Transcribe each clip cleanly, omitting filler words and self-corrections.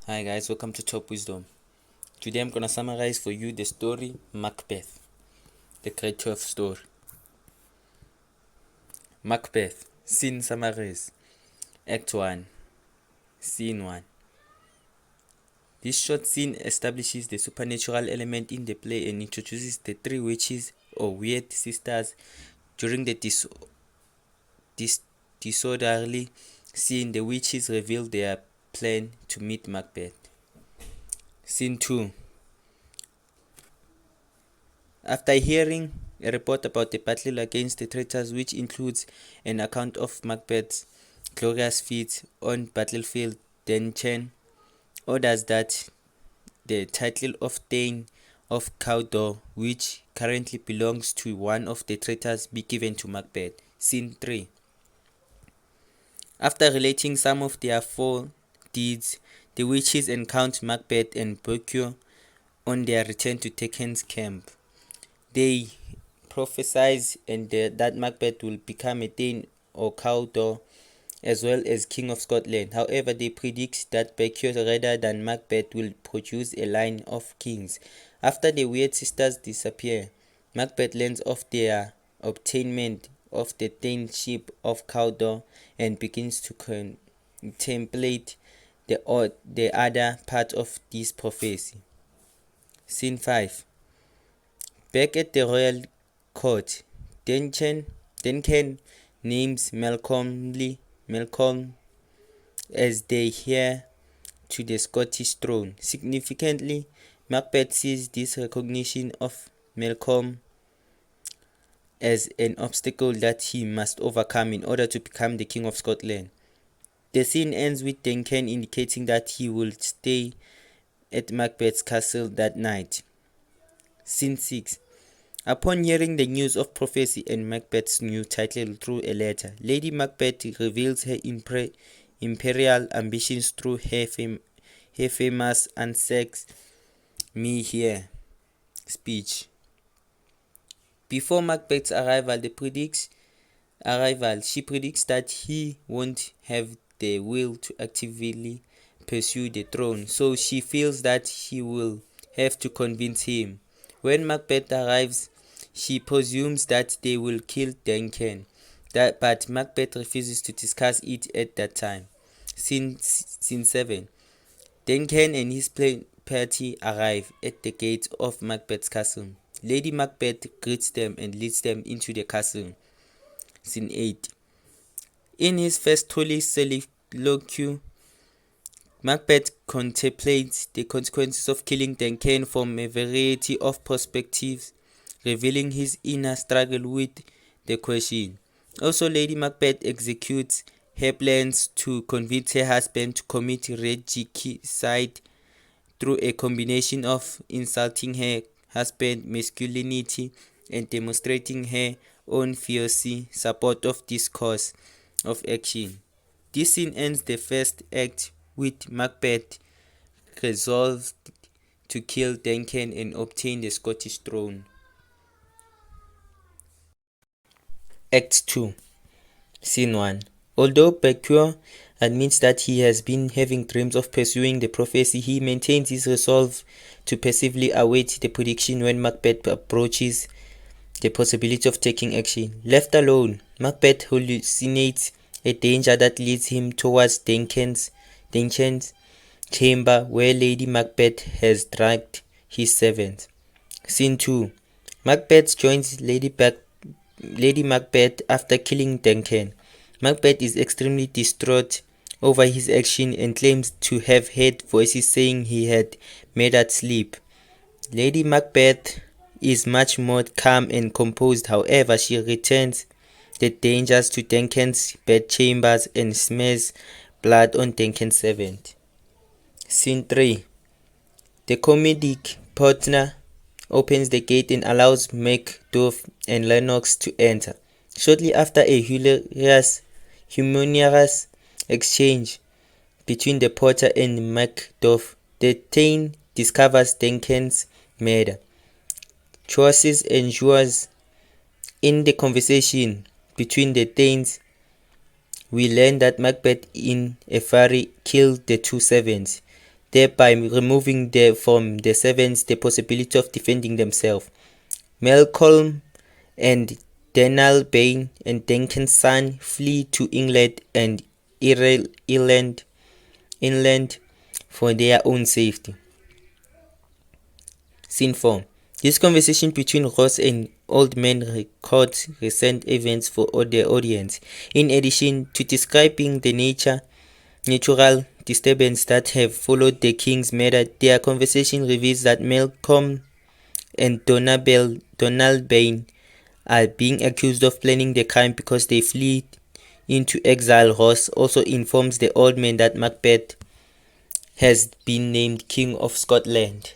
Hi guys, welcome to Top Wisdom. Today I'm gonna summarize for you the story Macbeth, the great 12th story. Macbeth, scene summaries. Act 1, Scene 1. This short scene establishes the supernatural element in the play and introduces the three witches or weird sisters. During the disorderly scene, the witches reveal their plan to meet Macbeth. Scene 2. After hearing a report about the battle against the traitors, which includes an account of Macbeth's glorious feats on battlefield, Duncan orders that the title of Thane of Cawdor, which currently belongs to one of the traitors, be given to Macbeth. Scene 3. After relating some of their four deeds, the witches encounter Macbeth and Washoe on their return to Duncan's camp. They prophesize that Macbeth will become a Thane or Cawdor as well as King of Scotland. However, they predict that Washoe rather than Macbeth will produce a line of kings. After the weird sisters disappear, Macbeth learns of their obtainment of the Thaneship of Cawdor and begins to contemplate the other part of this prophecy. Scene 5. Back at the royal court, Duncan names Malcolm as the heir to the Scottish throne. Significantly, Macbeth sees this recognition of Malcolm as an obstacle that he must overcome in order to become the King of Scotland. The scene ends with Duncan indicating that he will stay at Macbeth's castle that night. Scene 6. Upon hearing the news of prophecy and Macbeth's new title through a letter, Lady Macbeth reveals her imperial ambitions through her famous "Unsex Me Here" speech. Before Macbeth's arrival, she predicts that he won't have the will to actively pursue the throne, so she feels that she will have to convince him. When Macbeth arrives, she presumes that they will kill Duncan, but Macbeth refuses to discuss it at that time. Scene 7. Duncan and his party arrive at the gates of Macbeth's castle. Lady Macbeth greets them and leads them into the castle. Scene 8. In his first holy soliloquy, Macbeth contemplates the consequences of killing Duncan from a variety of perspectives, revealing his inner struggle with the question. Also, Lady Macbeth executes her plans to convince her husband to commit regicide through a combination of insulting her husband's masculinity and demonstrating her own fierce support of this course of action. This scene ends the first act with Macbeth resolved to kill Duncan and obtain the Scottish throne. Act 2, Scene 1. Although Washoe admits that he has been having dreams of pursuing the prophecy, he maintains his resolve to passively await the prediction when Macbeth approaches the possibility of taking action. Left alone, Macbeth hallucinates a danger that leads him towards Duncan's chamber, where Lady Macbeth has dragged his servants. Scene 2. Macbeth joins Lady Macbeth after killing Duncan. Macbeth is extremely distraught over his action and claims to have heard voices saying he had murdered sleep. Lady Macbeth is much more calm and composed. However, she returns the dangers to Duncan's bedchambers and smears blood on Duncan's servant. Scene 3. The comedic partner opens the gate and allows Macduff and Lennox to enter. Shortly after a humorous exchange between the porter and Macduff, the Thane discovers Duncan's murder. Choices ensures in the conversation between the Thanes. We learn that Macbeth in a fury killed the two servants. thereby removing from the servants the possibility of defending themselves. Malcolm and Dunalbain and Duncan's son flee to England and Ireland for their own safety. Scene 4. This conversation between Ross and Old Man records recent events for the audience. In addition to describing the natural disturbance that have followed the king's murder, their conversation reveals that Malcolm and Donalbain are being accused of planning the crime because they flee into exile. Ross also informs the old man that Macbeth has been named King of Scotland.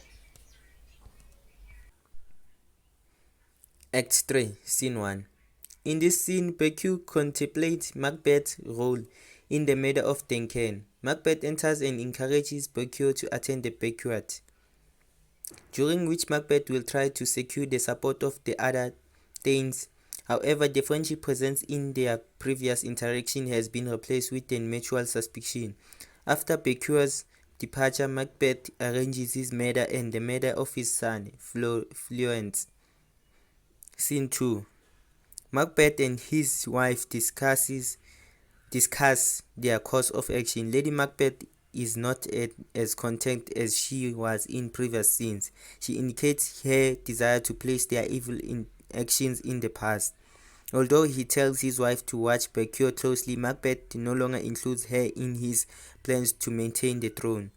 Act 3, Scene 1. In this scene, Becky contemplates Macbeth's role in the murder of Duncan. Macbeth enters and encourages Becky to attend the banquet, during which Macbeth will try to secure the support of the other Thanes. However, the friendship present in their previous interaction has been replaced with a mutual suspicion. After Becky's departure, Macbeth arranges his murder and the murder of his son, Fluent. Scene 2. Macbeth and his wife discuss their course of action. Lady Macbeth is not as content as she was in previous scenes. She indicates her desire to place their evil actions in the past. Although he tells his wife to watch Becky closely, Macbeth no longer includes her in his plans to maintain the throne.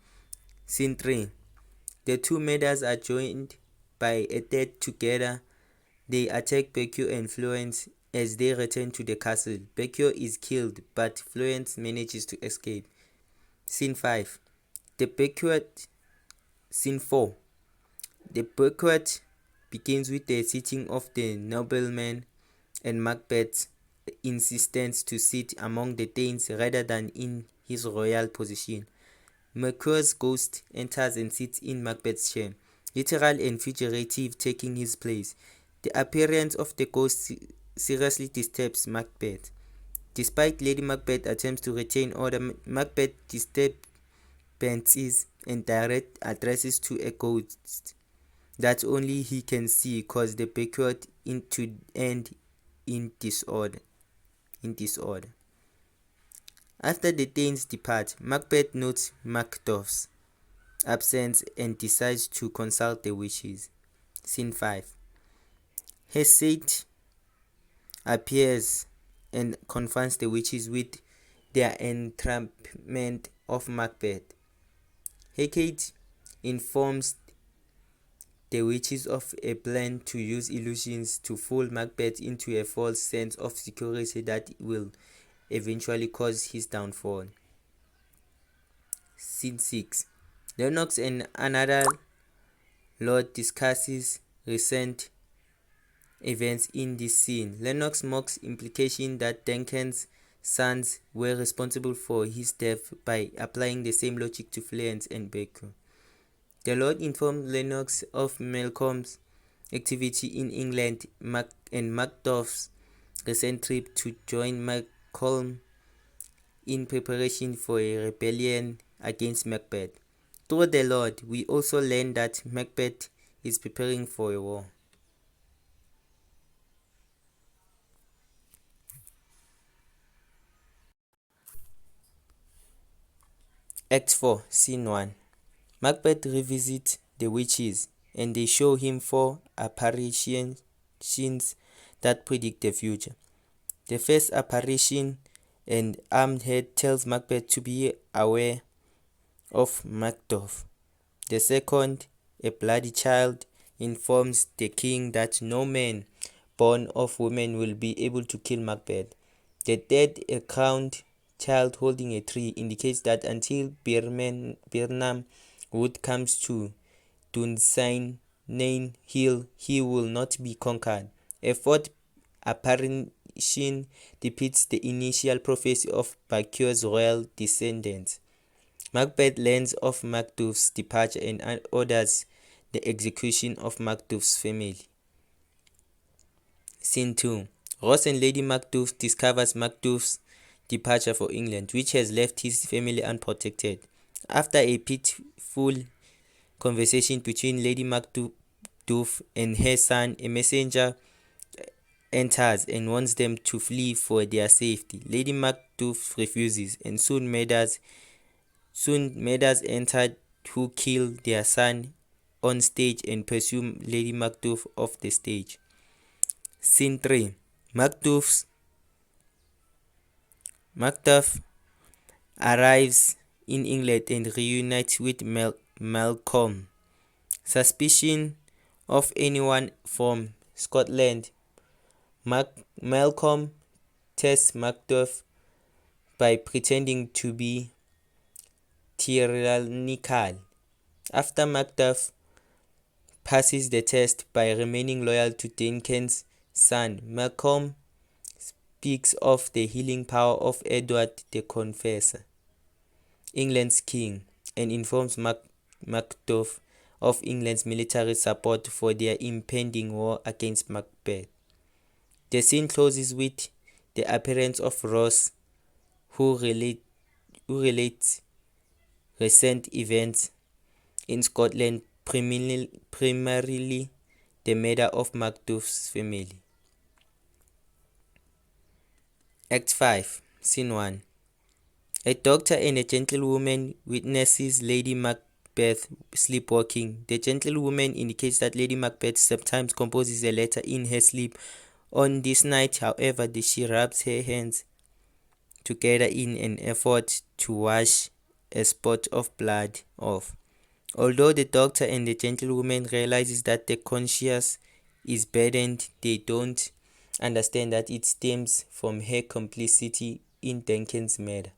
Scene 3. The two murders are joined by a third together. They attack Becky and Florence as they return to the castle. Becky is killed, but Florence manages to escape. Scene 5. Scene 4. The banquet begins with the sitting of the nobleman and Macbeth's insistence to sit among the Danes rather than in his royal position. Mercury's ghost enters and sits in Macbeth's chair, literal and figurative, taking his place. The appearance of the ghost seriously disturbs Macbeth. Despite Lady Macbeth's attempts to retain order, Macbeth disturbances and direct addresses to a ghost that only he can see cause the banquet to end in disorder. After the Danes depart, Macbeth notes Macduff's absence and decides to consult the witches. Scene 5. Hesate appears and confronts the witches with their entrapment of Macbeth. Hecate informs the witches of a plan to use illusions to fool Macbeth into a false sense of security that will eventually cause his downfall. Scene 6. Lennox and another lord discusses recent events in this scene. Lennox mocks implication that Duncan's sons were responsible for his death by applying the same logic to Florence and Becky. The Lord informed Lennox of Malcolm's activity in England and Macduff's recent trip to join Malcolm in preparation for a rebellion against Macbeth. Through the Lord, we also learn that Macbeth is preparing for a war. Act 4, Scene 1. Macbeth revisits the witches, and they show him 4 apparitions that predict the future. The first apparition, an armed head, tells Macbeth to be aware of Macduff. The second, a bloody child, informs the king that no man born of woman will be able to kill Macbeth. The third, a crowned child holding a tree, indicates that until Birnam Wood comes to Dunsinane Hill, he will not be conquered. A fourth apparition depicts the initial prophecy of Becky's royal descendants. Macbeth learns of Macduff's departure and orders the execution of Macduff's family. Scene 2. Ross and Lady Macduff discovers Macduff's departure for England, which has left his family unprotected. After a peaceful conversation between Lady Macduff and her son, a messenger enters and wants them to flee for their safety. Lady Macduff refuses, and soon maidens enter who kill their son on stage and pursue Lady Macduff off the stage. Scene 3. Macduff arrives in England and reunites with Malcolm. Suspicion of anyone from Scotland, Malcolm tests Macduff by pretending to be tyrannical. After Macduff passes the test by remaining loyal to Duncan's son, Malcolm speaks of the healing power of Edward the Confessor, England's king, and informs Macduff of England's military support for their impending war against Macbeth. The scene closes with the appearance of Ross, who relates recent events in Scotland, primarily the murder of Macduff's family. Act 5, Scene 1. A doctor and a gentlewoman witnesses Lady Macbeth sleepwalking. The gentlewoman indicates that Lady Macbeth sometimes composes a letter in her sleep. On this night, however, she rubs her hands together in an effort to wash a spot of blood off. Although the doctor and the gentlewoman realizes that the conscience is burdened, they don't understand that it stems from her complicity in Duncan's murder.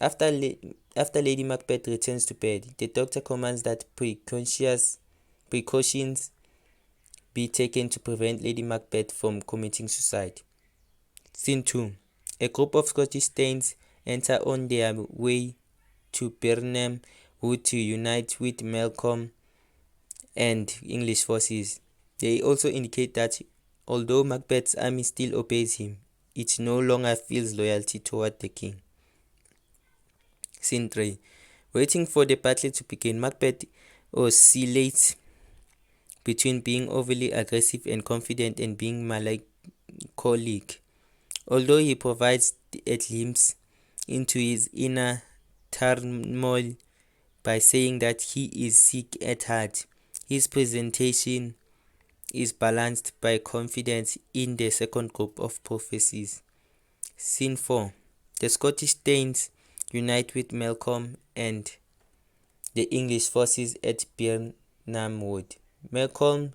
After Lady Macbeth returns to bed, the doctor commands that precautions be taken to prevent Lady Macbeth from committing suicide. Scene 2. A group of Scottish thanes enter on their way to Birnam Wood to unite with Malcolm and English forces. They also indicate that although Macbeth's army still obeys him, it no longer feels loyalty toward the king. Scene 3. Waiting for the battle to begin, Macbeth oscillates between being overly aggressive and confident and being melancholic. Although he provides a glimpse into his inner turmoil by saying that he is sick at heart, his presentation is balanced by confidence in the second group of prophecies. Scene 4. The Scottish thanes unite with Malcolm and the English forces at Birnam Wood. Malcolm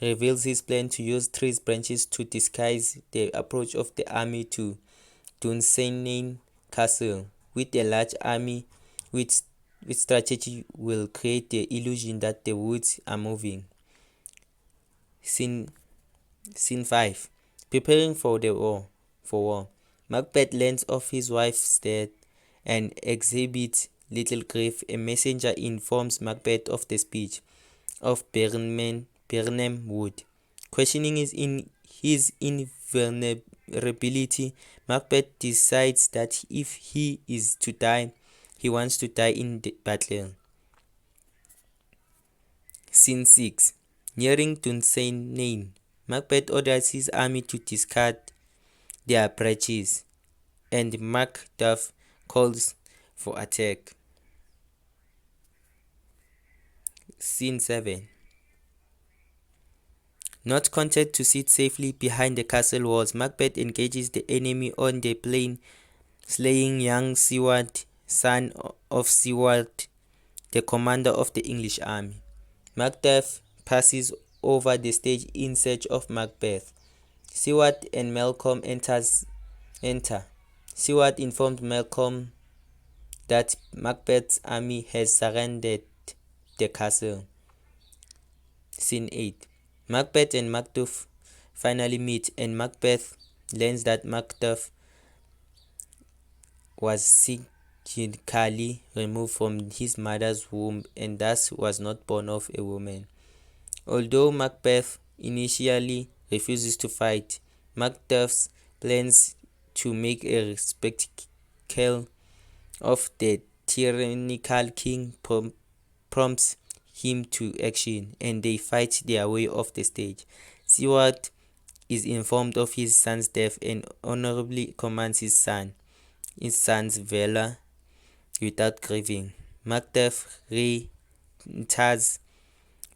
reveals his plan to use tree branches to disguise the approach of the army to Dunsinane Castle. With a large army, with strategy will create the illusion that the woods are moving. Scene 5. Preparing for war. Macbeth learns of his wife's death and exhibits little grief. A messenger informs Macbeth of the speech of Birnam Wood. Questioning his invulnerability, Macbeth decides that if he is to die, he wants to die in the battle. Scene 6. Nearing Dunsinane, Macbeth orders his army to discard their breaches, and Macduff calls for attack. Scene 7. Not content to sit safely behind the castle walls, Macbeth engages the enemy on the plain, slaying young Siward, son of Siward, the commander of the English army. Macduff passes over the stage in search of Macbeth. Siward and Malcolm enter. Siward informed Malcolm that Macbeth's army has surrendered the castle. Scene 8. Macbeth and Macduff finally meet, and Macbeth learns that Macduff was surgically removed from his mother's womb and thus was not born of a woman. Although Macbeth initially refuses to fight, Macduff plans to make a spectacle of the tyrannical king, prompts him to action, and they fight their way off the stage. Seward is informed of his son's death and honorably commands his son's valor without grieving. Macbeth re-inters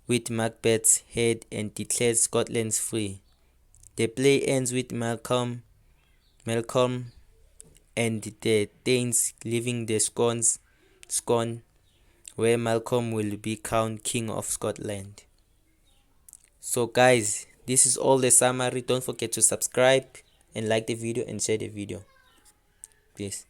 with Macbeth's head and declares Scotland free. The play ends with Malcolm and the Thanes leaving the Scone, where Malcolm will be crowned King of Scotland. So guys, this is all the summary. Don't forget to subscribe and like the video and share the video. Peace.